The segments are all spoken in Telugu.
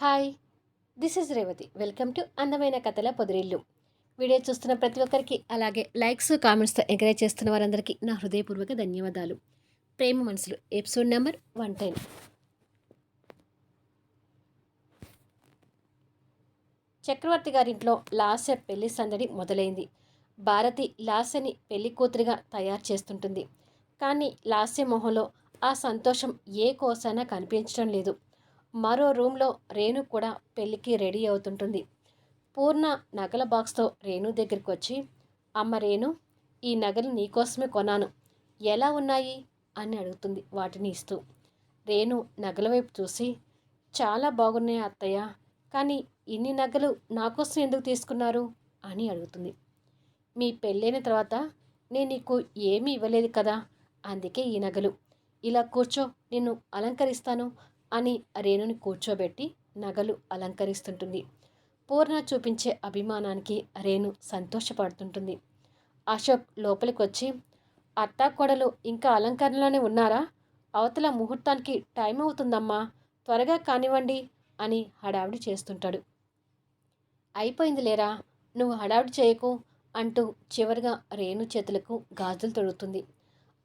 Hi, this is Revathi. Welcome to అందమైన కథల పొదిరిల్లు. వీడియో చూస్తున్న ప్రతి ఒక్కరికి, అలాగే లైక్స్ కామెంట్స్తో ఎంకరేజ్ చేస్తున్న వారందరికీ నా హృదయపూర్వక ధన్యవాదాలు. ప్రేమ మనసులు ఎపిసోడ్ నెంబర్ 110. చక్రవర్తి గారింట్లో లాస్య పెళ్లి సందడి మొదలైంది. భారతి లాస్యని పెళ్లి కూతురిగా తయారు చేస్తుంటుంది. కానీ లాస్య మొహంలో ఆ సంతోషం ఏ కోసానా కనిపించడం లేదు. మరో రూమ్లో రేణు కూడా పెళ్ళికి రెడీ అవుతుంటుంది. పూర్ణ నగల బాక్స్తో రేణు దగ్గరికి వచ్చి, అమ్మ రేణు, ఈ నగలు నీకోసమే కొన్నాను, ఎలా ఉన్నాయి అని అడుగుతుంది వాటిని ఇస్తూ. రేణు నగల వైపు చూసి, చాలా బాగున్నాయి అత్తయ్య, కానీ ఇన్ని నగలు నాకోసం ఎందుకు తీసుకున్నారు అని అడుగుతుంది. మీ పెళ్ళైన తర్వాత నేను నీకు ఏమీ ఇవ్వలేదు కదా, అందుకే ఈ నగలు. ఇలా కూర్చో, నిన్ను అలంకరిస్తాను అని రేణుని కూర్చోబెట్టి నగలు అలంకరిస్తుంటుంది. పూర్ణ చూపించే అభిమానానికి రేణు సంతోషపడుతుంటుంది. అశోక్ లోపలికి వచ్చి, అత్తాకోడలు ఇంకా అలంకరణలోనే ఉన్నారా? అవతల ముహూర్తానికి టైం అవుతుందమ్మా, త్వరగా కానివ్వండి అని హడావిడి చేస్తుంటాడు. అయిపోయింది లేరా, నువ్వు హడావిడి చేయకు అంటూ చివరిగా రేణు చేతులకు గాజులు తొడుగుతుంది.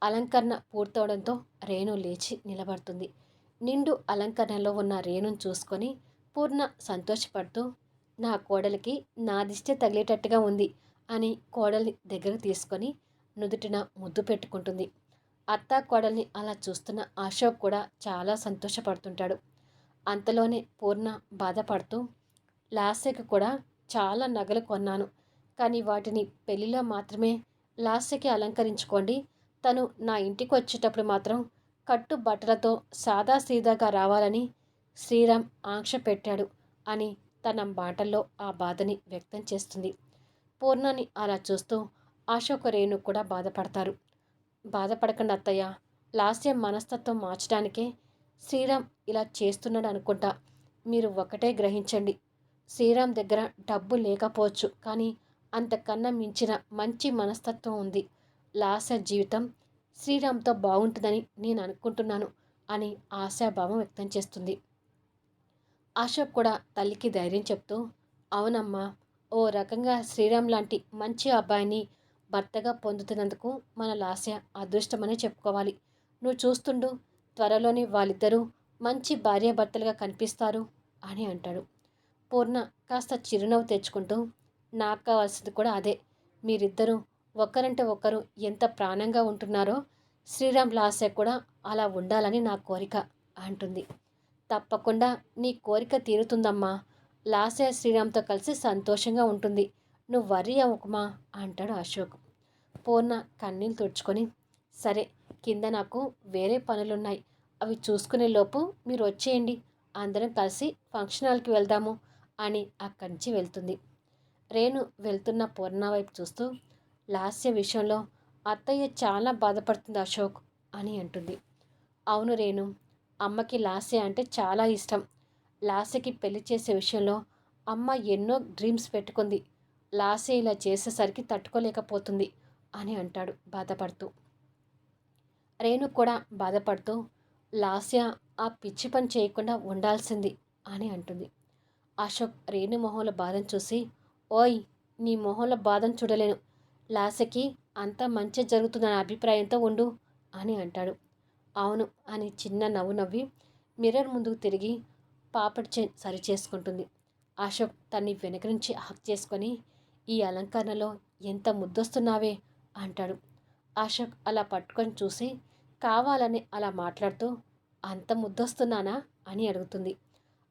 అలంకరణ పూర్తవడంతో రేణు లేచి నిలబడుతుంది. నిండు అలంకరణలో ఉన్న రేణును చూసుకొని పూర్ణ సంతోషపడుతూ, నా కోడలికి నా దిష్టే తగిలేటట్టుగా ఉంది అని కోడల్ని దగ్గరకు తీసుకొని నుదుటిన ముద్దు పెట్టుకుంటుంది. అత్తా కోడల్ని అలా చూస్తున్న అశోక్ కూడా చాలా సంతోషపడుతుంటాడు. అంతలోనే పూర్ణ బాధపడుతూ, లాస్యకి కూడా చాలా నగలు కొన్నాను, కానీ వాటిని పెళ్లిలో మాత్రమే లాస్యకి అలంకరించుకోండి, తను నా ఇంటికి వచ్చేటప్పుడు మాత్రం కట్టు బట్టలతో సాదాసీదాగా రావాలని శ్రీరామ్ ఆంక్ష పెట్టాడు అని తన మాటల్లో ఆ బాధని వ్యక్తం చేస్తుంది. పూర్ణని అలా చూస్తూ అశోక్ రేణు కూడా బాధపడతారు. బాధపడకండి అత్తయ్య, లాస్య మనస్తత్వం మార్చడానికే శ్రీరామ్ ఇలా చేస్తున్నాడు అనుకుంటా. మీరు ఒకటే గ్రహించండి, శ్రీరామ్ దగ్గర డబ్బు లేకపోవచ్చు, కానీ అంతకన్నా మించిన మంచి మనస్తత్వం ఉంది. లాస్య జీవితం శ్రీరామ్తో బాగుంటుందని నేను అనుకుంటున్నాను అని ఆశాభావం వ్యక్తం చేస్తుంది. అశోక్ కూడా తల్లికి ధైర్యం చెప్తూ, అవునమ్మా, ఓ రకంగా శ్రీరామ్ లాంటి మంచి అబ్బాయిని భర్తగా పొందుతున్నందుకు మన లాస్య అదృష్టమనే చెప్పుకోవాలి. నువ్వు చూస్తుండు, త్వరలోనే వాళ్ళిద్దరూ మంచి భార్యాభర్తలుగా కనిపిస్తారు అని అంటాడు. పూర్ణ కాస్త చిరునవ్వు తెచ్చుకుంటూ, నాకు కావాల్సింది కూడా అదే. మీరిద్దరూ ఒకరంటే ఒకరు ఎంత ప్రాణంగా ఉంటున్నారో శ్రీరామ్ లాస్య కూడా అలా ఉండాలని నా కోరిక అంటుంది. తప్పకుండా నీ కోరిక తీరుతుందమ్మా, లాస్య శ్రీరామ్తో కలిసి సంతోషంగా ఉంటుంది, నువ్వు వర్రీ అవ్వకుమా అంటాడు అశోక్. పూర్ణ కన్నీళ్ళు తుడుచుకొని, సరే, కింద నాకు వేరే పనులున్నాయి, అవి చూసుకునే లోపు మీరు వచ్చేయండి, అందరం కలిసి ఫంక్షన్ హాల్కి వెళ్దాము అని అక్కడి నుంచి వెళ్తుంది. రేణు వెళ్తున్న పూర్ణ వైపు చూస్తూ, లాస్య విషయంలో అత్తయ్య చాలా బాధపడుతుంది అశోక్ అని అంటుంది. అవును రేణు, అమ్మకి లాస్య అంటే చాలా ఇష్టం. లాస్యకి పెళ్లి చేసే విషయంలో అమ్మ ఎన్నో డ్రీమ్స్ పెట్టుకుంది, లాస్య ఇలా చేసేసరికి తట్టుకోలేకపోతుంది అని అంటాడు బాధపడుతూ. రేణు కూడా బాధపడుతూ, లాస్య ఆ పిచ్చి పని చేయకుండా ఉండాల్సింది అని అంటుంది. అశోక్ రేణు మొహంలో బాధను చూసి, ఓయ్, నీ మొహంలో బాధను చూడలేను, లాస్యకి అంతా మంచి జరుగుతుందనే అభిప్రాయంతో ఉండు అని అంటాడు. అవును అని చిన్న నవ్వు నవ్వి మిర్రర్ ముందుకు తిరిగి పాపడి సరి చేసుకుంటుంది. అశోక్ తన్ని వెనక నుంచి హక్ చేసుకొని, ఈ అలంకరణలో ఎంత ముద్దొస్తున్నావే అంటాడు. అశోక్ అలా పట్టుకొని చూసి కావాలని అలా మాట్లాడుతూ, అంత ముద్దొస్తున్నానా అని అడుగుతుంది.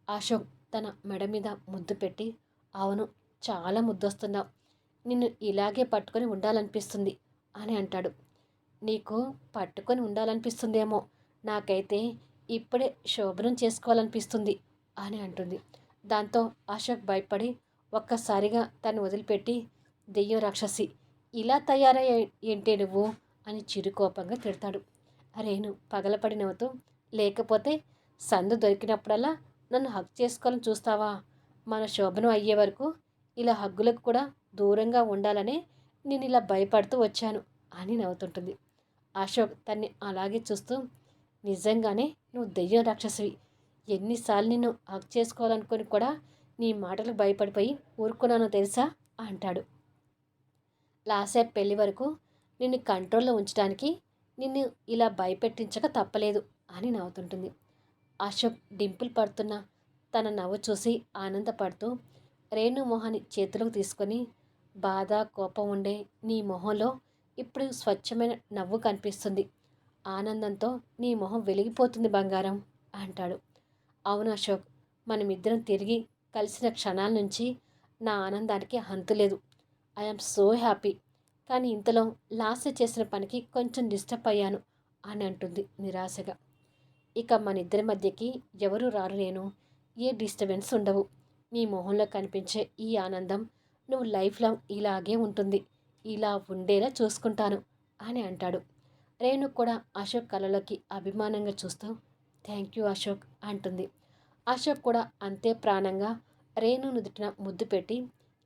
అశోక్ తన మెడ మీద ముద్దు పెట్టి, అవును, చాలా ముద్దొస్తున్నావు, నిన్ను ఇలాగే పట్టుకొని ఉండాలనిపిస్తుంది అని అంటాడు. నీకు పట్టుకొని ఉండాలనిపిస్తుందేమో, నాకైతే ఇప్పుడే శోభనం చేసుకోవాలనిపిస్తుంది అని అంటుంది. దాంతో అశోక్ భయపడి ఒక్కసారిగా తను వదిలిపెట్టి, దెయ్యం రాక్షసి, ఇలా తయారయ్యే ఏంటే నువ్వు అని చిరుకోపంగా తిడతాడు. రేణు పగలపడి నవ్వుతూ, లేకపోతే సందు దొరికినప్పుడల్లా నన్ను హగ్ చేసుకోవాలని చూస్తావా? మన శోభనం అయ్యే వరకు ఇలా హగ్గులకు కూడా దూరంగా ఉండాలనే నేను ఇలా భయపడుతూ వచ్చాను అని నవ్వుతుంటుంది. అశోక్ తన్ని అలాగే చూస్తూ, నిజంగానే నువ్వు దెయ్యం రాక్షసివి, ఎన్నిసార్లు నిన్ను హగ్ చేసుకోవాలనుకొని కూడా నీ మాటలకు భయపడిపోయి ఊరుకున్నానో తెలుసా అంటాడు. లాస్య పెళ్లి వరకు నిన్ను కంట్రోల్లో ఉంచడానికి నిన్ను ఇలా భయపెట్టించక తప్పలేదు అని నవ్వుతుంటుంది. అశోక్ డింపుల్ పడుతున్న తన నవ్వు చూసి ఆనందపడుతూ రేణు మొహాన్ని చేతిలోకి తీసుకొని, బాధ కోపం ఉండే నీ మొహంలో ఇప్పుడు స్వచ్ఛమైన నవ్వు కనిపిస్తుంది. ఆనందంతో నీ మొహం వెలిగిపోతుంది బంగారం అంటాడు. అవును అశోక్, మనమిద్దరం తిరిగి కలిసిన క్షణాల నుంచి నా ఆనందానికి హంతులేదు. I'm so happy. కానీ ఇంతలో లాస్య చేసిన పనికి కొంచెం డిస్టర్బ్ అయ్యాను అని అంటుంది నిరాశగా. ఇక మన ఇద్దరి మధ్యకి ఎవరు రారు నేను, ఏ డిస్టర్బెన్స్ ఉండవు. నీ మొహంలో కనిపించే ఈ ఆనందం నువ్వు లైఫ్ లాంగ్ ఇలాగే ఉంటుంది, ఇలా ఉండేలా చూసుకుంటాను అని అంటాడు. రేణు కూడా అశోక్ కళ్ళలోకి అభిమానంగా చూస్తూ థ్యాంక్ యూ అశోక్ అంటుంది. అశోక్ కూడా అంతే ప్రాణంగా రేణు నుదుటిన ముద్దు పెట్టి,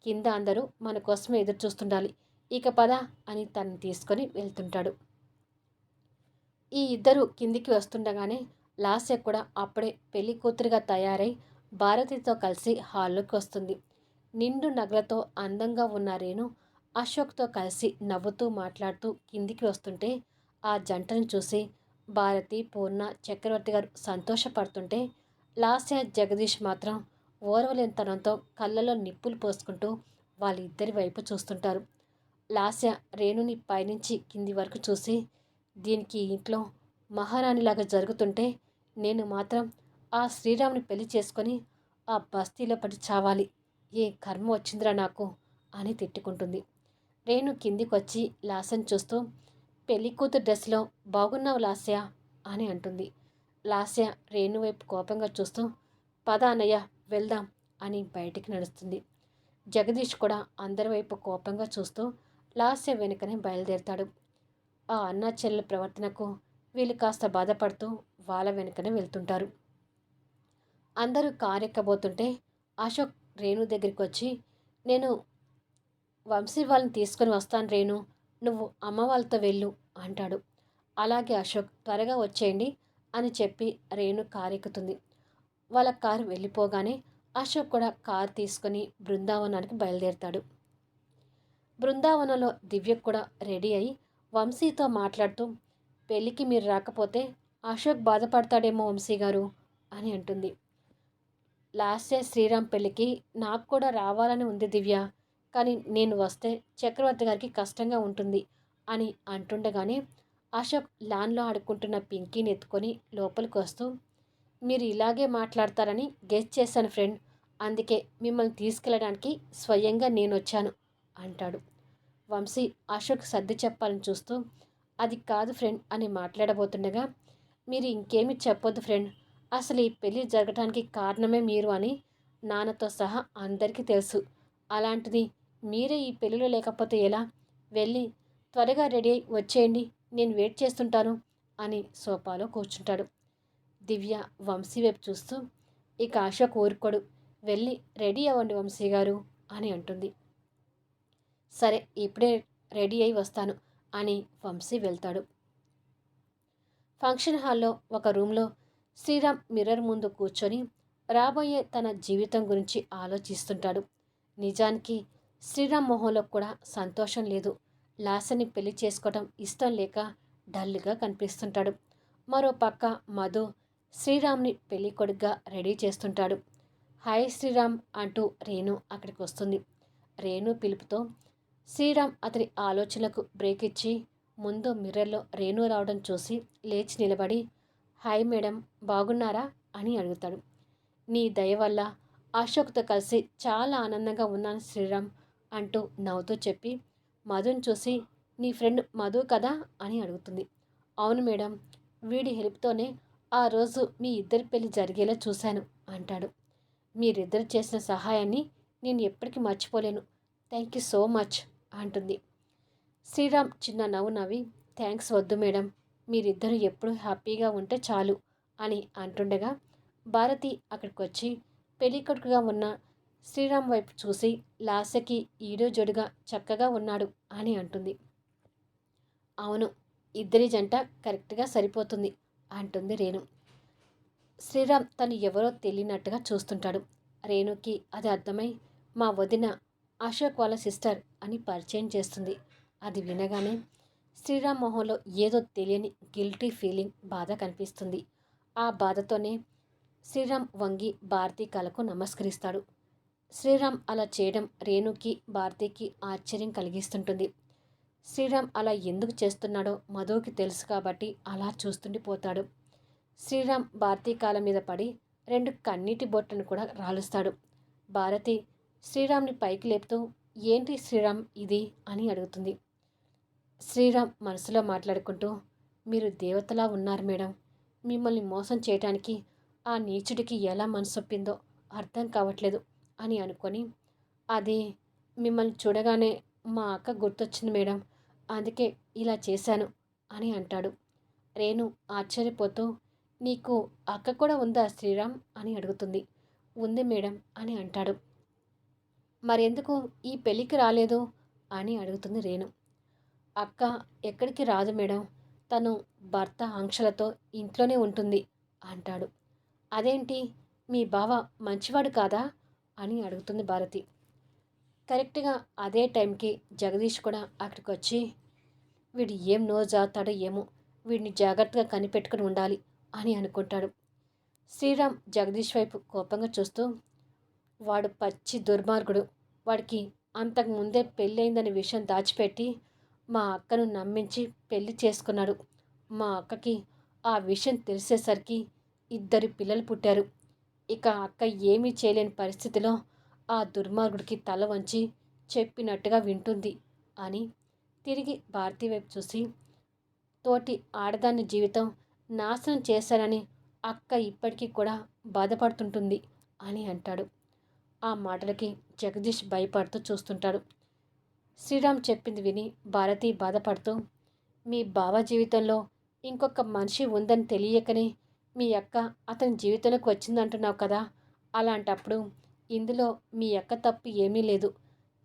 కింద అందరూ మన కోసమే ఎదురు చూస్తుండాలి, ఇక పద అని తనని తీసుకొని వెళ్తుంటాడు. ఈ ఇద్దరు కిందికి వస్తుండగానే లాస్య కూడా అప్పుడే పెళ్లి కూతురుగా తయారై భారతితో కలిసి హాల్లోకి వస్తుంది. నిండు నగలతో అందంగా ఉన్న రేణు అశోక్తో కలిసి నవ్వుతూ మాట్లాడుతూ కిందికి వస్తుంటే ఆ జంటను చూసి భారతి, పూర్ణ, చక్రవర్తి గారు సంతోషపడుతుంటే లాస్య, జగదీష్ మాత్రం ఓర్వలేనితనంతో కళ్ళలో నిప్పులు పోసుకుంటూ వాళ్ళిద్దరి వైపు చూస్తుంటారు. లాస్య రేణుని పైనుంచి కింది వరకు చూసి, దీనికి ఇంట్లో మహారాణిలాగా జరుగుతుంటే నేను మాత్రం ఆ శ్రీరాముని పెళ్లి చేసుకొని ఆ బస్తీలో పడి చావాలి, ఏ కర్మ వచ్చిందిరా నాకు అని తిట్టుకుంటుంది. రేణు కిందికొచ్చి లాస్యను చూస్తూ పెళ్లి కూతురు డ్రెస్లో బాగున్నావు లాస్య అని అంటుంది. లాస్య రేణు వైపు కోపంగా చూస్తూ పద అన్నయ్య వెళ్దాం అని బయటికి నడుస్తుంది. జగదీష్ కూడా అందరి వైపు కోపంగా చూస్తూ లాస్య వెనుకనే బయలుదేరతాడు. ఆ అన్నా చెల్లెల ప్రవర్తనకు వీళ్ళు కాస్త బాధపడుతూ వాళ్ళ వెనుకనే వెళ్తుంటారు. అందరూ కారు ఎక్కబోతుంటే అశోక్ రేణు దగ్గరికి వచ్చి, నేను వంశీ వాళ్ళని తీసుకొని వస్తాను రేణు, నువ్వు అమ్మ వాళ్ళతో వెళ్ళు అంటాడు. అలాగే అశోక్, త్వరగా వచ్చేయండి అని చెప్పి రేణు కారు ఎక్కుతుంది. వాళ్ళ కారు వెళ్ళిపోగానే అశోక్ కూడా కారు తీసుకొని బృందావనానికి బయలుదేరతాడు. బృందావనంలో దివ్య కూడా రెడీ అయి వంశీతో మాట్లాడుతూ, పెళ్ళికి మీరు రాకపోతే అశోక్ బాధపడతాడేమో వంశీ గారు అని అంటుంది. లాస్య శ్రీరామ్ పెళ్ళికి నాకు కూడా రావాలని ఉంది దివ్య, కానీ నేను వస్తే చక్రవర్తి గారికి కష్టంగా ఉంటుంది అని అంటుండగానే అశోక్ లాన్లో ఆడుకుంటున్న పింకీని ఎత్తుకొని లోపలికి వస్తూ, మీరు ఇలాగే మాట్లాడతారని గెస్ చేశాను ఫ్రెండ్, అందుకే మిమ్మల్ని తీసుకెళ్ళడానికి స్వయంగా నేను వచ్చాను అంటాడు. వంశీ అశోక్ సర్ది చెప్పాలని చూస్తూ, అది కాదు ఫ్రెండ్ అని మాట్లాడబోతుండగా, మీరు ఇంకేమీ చెప్పొద్దు ఫ్రెండ్, అసలు ఈ పెళ్ళి జరగడానికి కారణమే మీరు అని నాన్నతో సహా అందరికీ తెలుసు. అలాంటిది మీరే ఈ పెళ్ళిలో లేకపోతే ఎలా? వెళ్ళి త్వరగా రెడీ అయి వచ్చేయండి, నేను వెయిట్ చేస్తుంటాను అని సోఫాలో కూర్చుంటాడు. దివ్య వంశీ వైపు చూస్తూ, ఇక అశోక్ ఊరుకోడు, వెళ్ళి రెడీ అవ్వండి వంశీ గారు అని అంటుంది. సరే ఇప్పుడే రెడీ అయి వస్తాను అని వంశీ వెళ్తాడు. ఫంక్షన్ హాల్లో ఒక రూమ్లో శ్రీరామ్ మిర్రర్ ముందు కూర్చొని రాబోయే తన జీవితం గురించి ఆలోచిస్తుంటాడు. నిజానికి శ్రీరామ్ మొహంలో కూడా సంతోషం లేదు. లాస్యని పెళ్లి చేసుకోవడం ఇష్టం లేక డల్గా కనిపిస్తుంటాడు. మరో పక్క మధు శ్రీరామ్ని పెళ్లి కొడుగ్గా రెడీ చేస్తుంటాడు. హాయ్ శ్రీరామ్ అంటూ రేణు అక్కడికి వస్తుంది. రేణు పిలుపుతో శ్రీరామ్ అతని ఆలోచనలకు బ్రేక్ ఇచ్చి ముందు మిర్రర్లో రేణు రావడం చూసి లేచి నిలబడి, హాయ్ మేడం, బాగున్నారా అని అడుగుతాడు. నీ దయ వల్ల అశోక్తో కలిసి చాలా ఆనందంగా ఉన్నాను శ్రీరామ్ అంటూ నవ్వుతూ చెప్పి మధుని చూసి, నీ ఫ్రెండ్ మధు కదా అని అడుగుతుంది. అవును మేడం, వీడి హెల్ప్తోనే ఆ రోజు మీ ఇద్దరి పెళ్లి జరిగేలా చూశాను అంటాడు. మీరిద్దరు చేసిన సహాయాన్ని నేను ఎప్పటికీ మర్చిపోలేను, థ్యాంక్ యూ సో మచ్ అంటుంది. శ్రీరామ్ చిన్న నవ్వు నవ్వి, థ్యాంక్స్ వద్దు మేడం, మీరిద్దరూ ఎప్పుడూ హ్యాపీగా ఉంటే చాలు అని అంటుండగా భారతి అక్కడికి వచ్చి పెళ్ళికొడుకుగా ఉన్న శ్రీరామ్ వైపు చూసి లాస్యకి ఈడో జోడుగా చక్కగా ఉన్నాడు అని అంటుంది. అవును, ఇద్దరి జంట కరెక్ట్గా సరిపోతుంది అంటుంది రేణు. శ్రీరామ్ తను ఎవరో తెలియనట్టుగా చూస్తుంటాడు. రేణుకి అది అర్థమై మా వదిన అశోక్ వాళ్ళ సిస్టర్ అని పరిచయం చేస్తుంది. అది వినగానే శ్రీరామ్ మొహంలో ఏదో తెలియని గిల్టీ ఫీలింగ్ బాధ కనిపిస్తుంది. ఆ బాధతోనే శ్రీరామ్ వంగి భారతి కలకు నమస్కరిస్తాడు. శ్రీరామ్ అలా చేయడం రేణుకి భారతికి ఆశ్చర్యం కలిగిస్తుంటుంది. శ్రీరామ్ అలా ఎందుకు చేస్తున్నాడో మధుకి తెలుసు కాబట్టి అలా చూస్తుండిపోతాడు. శ్రీరామ్ భారతి కాళ్ళ మీద పడి 2 కన్నీటి బొట్టును కూడా రాలుస్తాడు. భారతి శ్రీరామ్ని పైకి లేపుతూ ఏంటి శ్రీరామ్ ఇది అని అడుగుతుంది. శ్రీరామ్ మనసులో మాట్లాడుకుంటూ మీరు దేవతలా ఉన్నారు మేడం. మిమ్మల్ని మోసం చేయటానికి ఆ నీచుడికి ఎలా మనసొప్పిందో అర్థం కావట్లేదు అని అనుకొని అది మిమ్మల్ని చూడగానే మా అక్క గుర్తొచ్చింది మేడం. అందుకే ఇలా చేశాను అని అంటాడు. రేణు ఆశ్చర్యపోతూ నీకు అక్క కూడా ఉందా శ్రీరామ్ అని అడుగుతుంది. ఉంది మేడం అని అంటాడు. మరెందుకు ఈ పెళ్ళికి రాలేదు అని అడుగుతుంది రేణు. అక్క ఎక్కడికి రాదు మేడం. తను భర్త ఆంక్షలతో ఇంట్లోనే ఉంటుంది అంటాడు. అదేంటి మీ బావ మంచివాడు కాదా అని అడుగుతుంది భారతి. కరెక్ట్గా అదే టైంకి జగదీష్ కూడా అక్కడికి వచ్చి వీడు ఏం నోరు జాతాడో ఏమో, వీడిని జాగ్రత్తగా కనిపెట్టుకుని ఉండాలి అని అనుకుంటాడు. శ్రీరామ్ జగదీష్ వైపు కోపంగా చూస్తూ వాడు పచ్చి దుర్మార్గుడు. వాడికి అంతకుముందే పెళ్ళయిందనే విషయం దాచిపెట్టి మా అక్కను నమ్మించి పెళ్లి చేసుకున్నాడు. మా అక్కకి ఆ విషయం తెలిసేసరికి 2 పిల్లలు పుట్టారు. ఇక అక్క ఏమీ చేయలేని పరిస్థితిలో ఆ దుర్మార్గుడికి తల వంచి చెప్పినట్టుగా వింటుంది అని తిరిగి భారతి వైపు చూసి తోటి ఆడదాని జీవితం నాశనం చేశానని అక్క ఇప్పటికీ కూడా బాధపడుతుంటుంది అని అంటాడు. ఆ మాటలకి జగదీష్ భయపడుతూ చూస్తుంటాడు. శ్రీరామ్ చెప్పింది విని భారతి బాధపడుతూ మీ బావ జీవితంలో ఇంకొక మనిషి ఉందని తెలియకనే మీ అక్క అతని జీవితంలోకి వచ్చిందంటున్నావు కదా. అలాంటప్పుడు ఇందులో మీ అక్క తప్పు ఏమీ లేదు.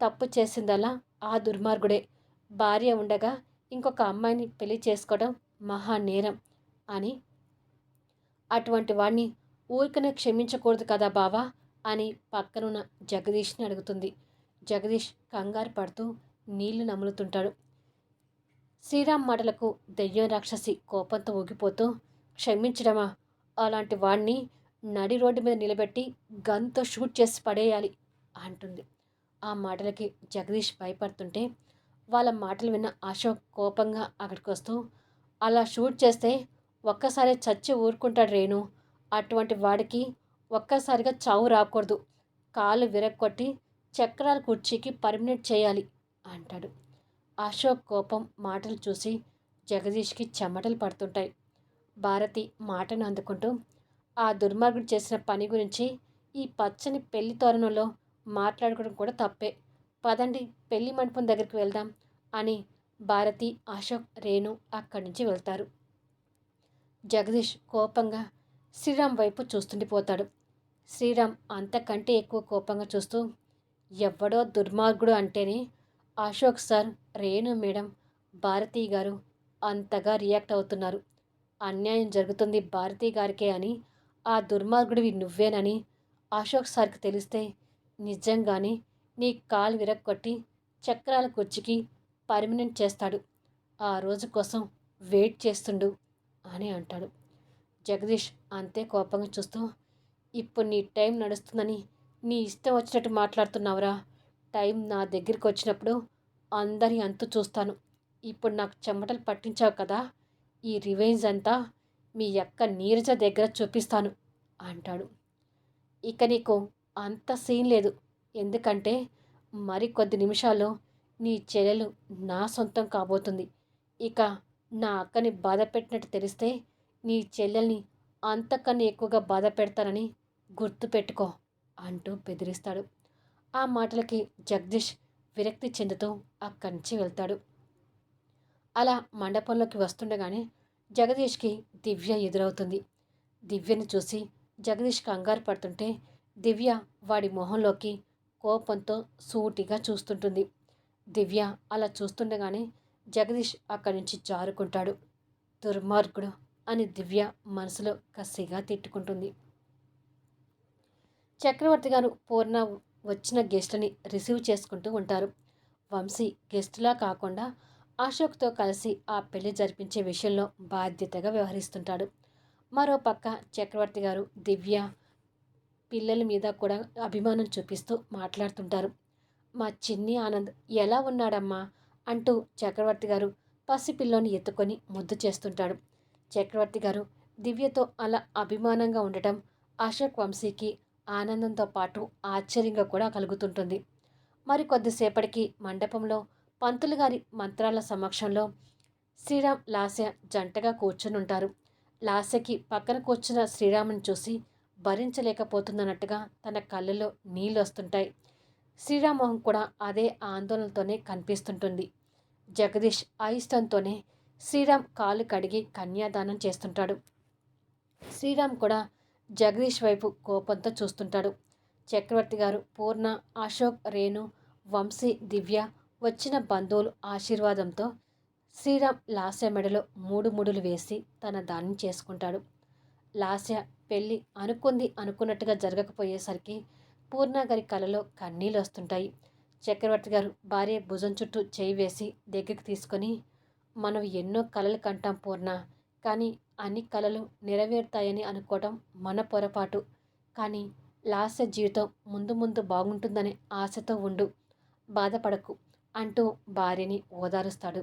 తప్పు చేసిందలా ఆ దుర్మార్గుడే. భార్య ఉండగా ఇంకొక అమ్మాయిని పెళ్లి చేసుకోవడం మహా నేరం అని అటువంటి వాడిని ఊరికనే క్షమించకూడదు కదా బావా అని పక్కనున్న జగదీష్ని అడుగుతుంది. జగదీష్ కంగారు పడుతూ నీళ్లు నములుతుంటాడు. శ్రీరామ్ మాటలకు దెయ్యం రాక్షసి కోపంతో ఊగిపోతూ క్షమించడమా, అలాంటి వాణ్ణి నడి రోడ్డు మీద నిలబెట్టి గన్తో షూట్ చేసి పడేయాలి అంటుంది. ఆ మాటలకి జగదీష్ భయపడుతుంటే వాళ్ళ మాటలు విన్న అశోక్ కోపంగా అక్కడికి వస్తూ అలా షూట్ చేస్తే ఒక్కసారి చచ్చి ఊరుకుంటాడు రేణు. అటువంటి వాడికి ఒక్కసారిగా చావు రాకూడదు. కాలు విరక్కొట్టి చక్రాల కుర్చీకి పర్మినెంట్ చేయాలి అంటాడు. అశోక్ కోపం మాటలు చూసి జగదీష్కి చెమటలు పడుతుంటాయి. భారతి మాటను అందుకుంటూ ఆ దుర్మార్గుడు చేసిన పని గురించి ఈ పచ్చని పెళ్లి తోరణంలో మాట్లాడుకోవడం కూడా తప్పే. పదండి పెళ్లి మండపం దగ్గరికి వెళ్దాం అని భారతి అశోక్ రేణు అక్కడి నుంచి వెళ్తారు. జగదీష్ కోపంగా శ్రీరామ్ వైపు చూస్తుండిపోతాడు. శ్రీరామ్ అంతకంటే ఎక్కువ కోపంగా చూస్తూ ఎవ్వడో దుర్మార్గుడు అంటేనే అశోక్ సార్, రేణు మేడం, భారతి గారు అంతగా రియాక్ట్ అవుతున్నారు. అన్యాయం జరుగుతుంది భారతి గారికే అని ఆ దుర్మార్గుడివి నువ్వేనని అశోక్ సార్కి తెలిస్తే నిజంగానే నీ కాలు విరక్కొట్టి చక్రాల కుర్చీకి పర్మినెంట్ చేస్తాడు. ఆ రోజు కోసం వెయిట్ చేస్తుండు అని అంటాడు. జగదీష్ అంతే కోపంగా చూస్తూ ఇప్పుడు నీ టైం నడుస్తుందని నీ ఇష్టం వచ్చినట్టు మాట్లాడుతున్నావురా. టైం నా దగ్గరికి వచ్చినప్పుడు అందరి అంతు చూస్తాను. ఇప్పుడు నాకు చెమటలు పట్టించావు కదా, ఈ రివెంజ్ అంతా మీ అక్క నీరజ దగ్గర చూపిస్తాను అంటాడు. ఇక నీకు అంత సీన్ లేదు. ఎందుకంటే మరికొద్ది నిమిషాల్లో నీ చెల్లెలు నా సొంతం కాబోతుంది. ఇక నా అక్కని బాధ పెట్టినట్టు తెలిస్తే నీ చెల్లెల్ని అంతకన్నా ఎక్కువగా బాధ పెడతానని గుర్తుపెట్టుకో అంటూ బెదిరిస్తాడు. ఆ మాటలకి జగదీష్ విరక్తి చెందుతూ అక్కడి నుంచి వెళ్తాడు. అలా మండపంలోకి వస్తుండగానే జగదీష్కి దివ్య ఎదురవుతుంది. దివ్యని చూసి జగదీష్ కంగారు పడుతుంటే దివ్య వాడి మొహంలోకి కోపంతో సూటిగా చూస్తుంటుంది. దివ్య అలా చూస్తుండగానే జగదీష్ అక్కడి నుంచి జారుకుంటాడు. దుర్మార్గుడు అని దివ్య మనసులో కసిగా తిట్టుకుంటుంది. చక్రవర్తి గారు పూర్ణ వచ్చిన గెస్ట్ని రిసీవ్ చేసుకుంటూ ఉంటారు. వంశీ గెస్ట్లా కాకుండా అశోక్తో కలిసి ఆ పెళ్లి జరిపించే విషయంలో బాధ్యతగా వ్యవహరిస్తుంటాడు. మరోపక్క చక్రవర్తి గారు దివ్య పిల్లల మీద కూడా అభిమానం చూపిస్తూ మాట్లాడుతుంటారు. మా చిన్ని ఆనంద్ ఎలా ఉన్నాడమ్మా అంటూ చక్రవర్తి గారు పసిపిల్లోని ఎత్తుకొని ముద్దు చేస్తుంటాడు. చక్రవర్తి గారు దివ్యతో అలా అభిమానంగా ఉండటం అశోక్ వంశీకి ఆనందంతో పాటు ఆశ్చర్యంగా కూడా కలుగుతుంటుంది. మరి కొద్దిసేపటికి మండపంలో పంతులు గారి మంత్రాల సమక్షంలో శ్రీరామ్ లాస్య జంటగా కూర్చునుంటారు. లాస్యకి పక్కన కూర్చున్న శ్రీరామ్ని చూసి భరించలేకపోతుందన్నట్టుగా తన కళ్ళలో నీళ్ళు వస్తుంటాయి. శ్రీరామ్ మొహం కూడా అదే ఆందోళనతోనే కనిపిస్తుంటుంది. జగదీష్ అయిష్టంతోనే శ్రీరామ్ కాలు కడిగి కన్యాదానం చేస్తుంటాడు. శ్రీరామ్ కూడా జగదీష్ వైపు కోపంతో చూస్తుంటాడు. చక్రవర్తి గారు పూర్ణ, అశోక్, రేణు, వంశీ, దివ్య వచ్చిన బంధువులు ఆశీర్వాదంతో శ్రీరామ్ లాస్య మెడలో 3 ముడులు వేసి తన దానం చేసుకుంటాడు. లాస్య పెళ్ళి అనుకున్నట్టుగా జరగకపోయేసరికి పూర్ణ గారి కలలో కన్నీళ్ళు వస్తుంటాయి. చక్రవర్తి గారు భార్య భుజం చుట్టూ చేయి వేసి దగ్గరికి తీసుకొని, మనం ఎన్నో కలలు కంటాం పూర్ణ, కానీ అన్ని కలలు నెరవేరుతాయని అనుకోవటం మన పొరపాటు. కానీ లాస్య జీవితం ముందు ముందు బాగుంటుందనే ఆశతో ఉండు, బాధపడకు అంటూ భార్యని ఓదారుస్తాడు.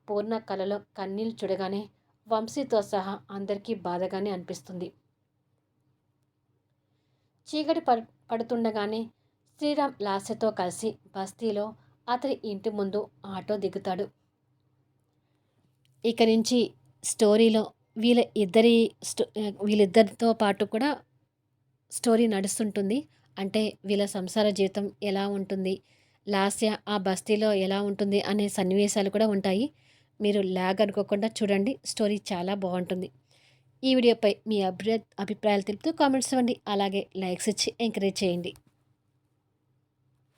పూర్ణ కలలో కన్నీళ్ళు చూడగానే వంశీతో సహా అందరికీ బాధగానే అనిపిస్తుంది. చీకటి పడుతుండగానే శ్రీరామ్ లాస్యతో కలిసి బస్తీలో అతని ఇంటి ముందు ఆటో దిగుతాడు. ఇక నుంచి స్టోరీలో వీళ్ళిద్దరితో పాటు కూడా స్టోరీ నడుస్తుంటుంది. అంటే వీళ్ళ సంసార జీవితం ఎలా ఉంటుంది, లాస్య ఆ బస్తీలో ఎలా ఉంటుంది అనే సన్నివేశాలు కూడా ఉంటాయి. మీరు ల్యాగ్ అనుకోకుండా చూడండి, స్టోరీ చాలా బాగుంటుంది. ఈ వీడియోపై మీ అభిప్రాయాలు తెలుపుతూ కామెంట్స్ ఇవ్వండి. అలాగే లైక్స్ ఇచ్చి ఎంకరేజ్ చేయండి.